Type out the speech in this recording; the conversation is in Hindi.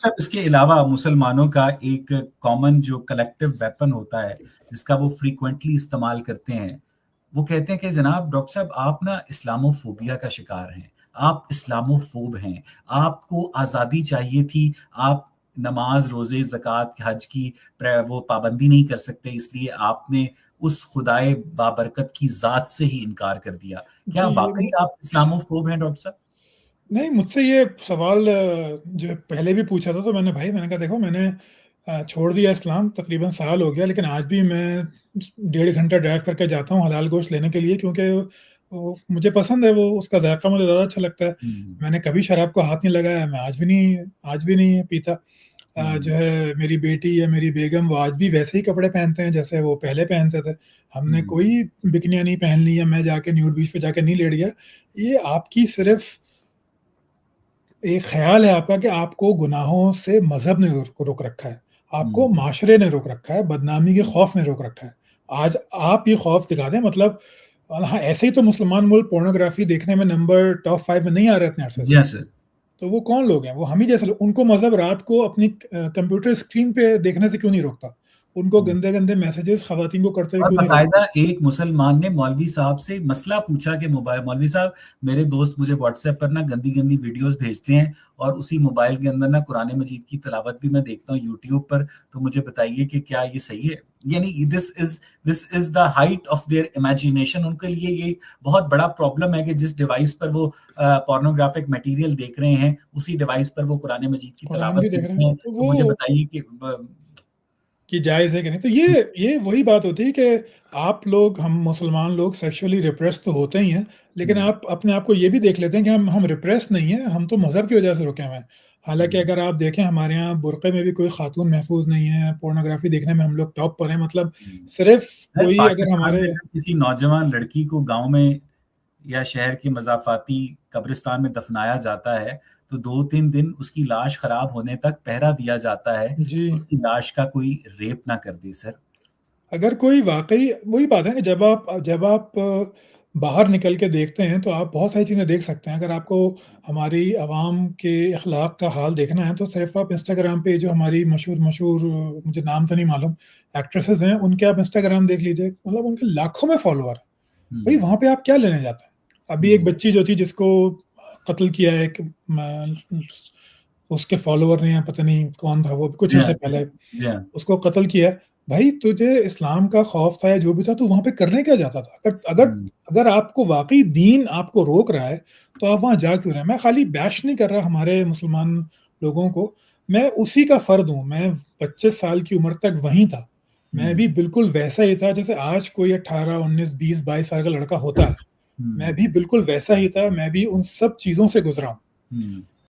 सब इसके अलावा मुसलमानों का एक कॉमन जो कलेक्टिव वेपन होता है, जिसका वो फ्रीक्वेंटली इस्तेमाल करते हैं, वो कहते हैं कि जनाब डॉक्टर साहब आप ना इस्लामोफोबिया का शिकार हैं, आप इस्लामोफोब हैं, आपको आज़ादी चाहिए थी, आप नमाज, रोज़े, ज़कात, हज की वो पाबंदी नहीं कर सकते, इसलिए आपने उस खुदाए बाबरकत की ज़ात से ही इनकार कर दिया। क्या जी, ये वाक़ई आप इस्लामोफोब हैं डॉक्टर साहब? नहीं, मुझसे ये सवाल जो पहले भी पूछा था, तो मैंने कहा देखो, मैंने छोड़ दिया इस्लाम, तकरीबन साल हो गया, लेकिन आज भी मैं 1.5 घंटा ड्राइव करके जाता हूँ हलाल गोश्त लेने के लिए, क्योंकि वो मुझे पसंद है, वो उसका ज़ायक़ा मुझे ज़्यादा अच्छा लगता है। हुँ, मैंने कभी शराब को हाथ नहीं लगाया, मैं आज भी नहीं पीता। जो हुँ, है मेरी बेटी या मेरी बेगम, वो आज भी वैसे ही कपड़े पहनते हैं जैसे वो पहले पहनते थे। हमने हुँ, कोई बिकिनियाँ नहीं पहन ली, या मैं जाके न्यूड बीच पे जाके नहीं लेट गया। ये आपकी सिर्फ़ एक ख़्याल है आपका कि आपको गुनाहों से मज़हब ने रोक रखा है, आपको हुँ, माशरे ने रोक रखा है, बदनामी के हुँ, खौफ़ ने रोक रखा है। आज आप ये खौफ़ दिखा दें, मतलब हाँ, ऐसे ही तो मुसलमान मुल्क पोर्नोग्राफ़ी देखने में नंबर टॉप 5 में नहीं आ रहे इतने अरसे जी से। हाँ सर। तो वो कौन लोग हैं? वो हम ही जैसे लोग, उनको मज़हब रात को अपनी कंप्यूटर स्क्रीन पे देखने से क्यों नहीं रोकता? उनको हुँ। गंदे-गंदे मैसेजेस ख़वातीन को करते हुए और क्यों नहीं रोकता? बाकायदा एक मुसलमान ने मौलवी साहब से मसला पूछा कि मोबाइल मौलवी साहब, मेरे दोस्त मुझे व्हाट्सएप पर ना गंदी-गंदी वीडियोज़ भेजते हैं और उसी मोबाइल के अंदर ना कुरान मजीद की तिलावत भी मैं देखता हूँ यूट्यूब पर, तो मुझे बताइए कि क्या ये सही है? यानी this is the height of their imagination. उनके लिए ये बहुत बड़ा प्रॉब्लम है कि जिस डिवाइस पर वो पोर्नोग्राफिक मटीरियल देख रहे हैं, उसी डिवाइस पर वो कुरान मजीद की कुरान तिलावत भी देख सुन रहे रहे हैं, हैं, तो तो वो मुझे बताइए कि ब कि जायज़ है कि नहीं। तो ये वही बात होती है कि आप लोग, हम मुसलमान लोग सेक्सुअली रिप्रेस तो होते ही हैं, लेकिन हुँ, आप अपने आप को ये भी देख लेते हैं कि हम रिप्रेस नहीं हैं, हम तो मज़हब की वजह से रुके हुए हैं। हालाँकि हुँ। अगर आप देखें, हमारे यहाँ बुर्क़े में भी कोई ख़ातून महफ़ूज़ नहीं है, पोर्नोग्राफ़ी देखने में हम लोग टॉप पर हैं, मतलब हुँ। सिर्फ़ है कोई अगर पाकिस्तान हमारे में जब किसी नौजवान लड़की को गाँव में या शहर के मज़ाफ़ाती कब्रिस्तान में दफ़नाया जाता है, तो 2-3 दिन उसकी लाश ख़राब होने तक पहरा दिया जाता है, जी। कि उसकी लाश का कोई रेप ना कर दे सर। अगर कोई वाक़ई, वही बात है कि जब आप बाहर निकल के देखते हैं, तो आप बहुत सारी चीज़ें देख सकते हैं। अगर आपको हमारी आवाम के अख़लाक का हाल देखना है, तो सिर्फ़ आप इंस्टाग्राम पे जो हमारी मशहूर-मशहूर, मुझे नाम तो नहीं मालूम, एक्ट्रेसेस हैं, उनके आप इंस्टाग्राम देख लीजिए, मतलब उनके लाखों में फ़ॉलोवर हैं। भई हुँ, वहाँ पे आप क्या लेने जाते हैं? अभी एक हुँ। बच्ची जो थी, जिसको कत्ल किया है, एक म उसके फ़ॉलोवर ने, या पता नहीं कौन था वो, कुछ जी हाँ, अर्से जी हाँ। पहले जी हाँ। उसको कत्ल किया है। भाई, तुझे इस्लाम का खौफ था या जो भी था, तू वहाँ पे करने क्या जाता था? अगर अगर हुँ, अगर आपको वाक़ई दीन आपको रोक रहा है, तो आप वहाँ जा क्यों रहे हैं? मैं खाली बैश नहीं कर रहा हमारे मुसलमान लोगों को, मैं उसी का फ़र्द हूँ। मैं 25 साल की उम्र तक वहीं था। मैं हुँ, भी बिल्कुल वैसा ही था जैसे आज कोई 18, 19, 20, 22 साल का लड़का होता है। मैं हुँ, भी बिल्कुल वैसा ही था, मैं भी उन सब चीज़ों से गुज़रा हूँ। हुँ।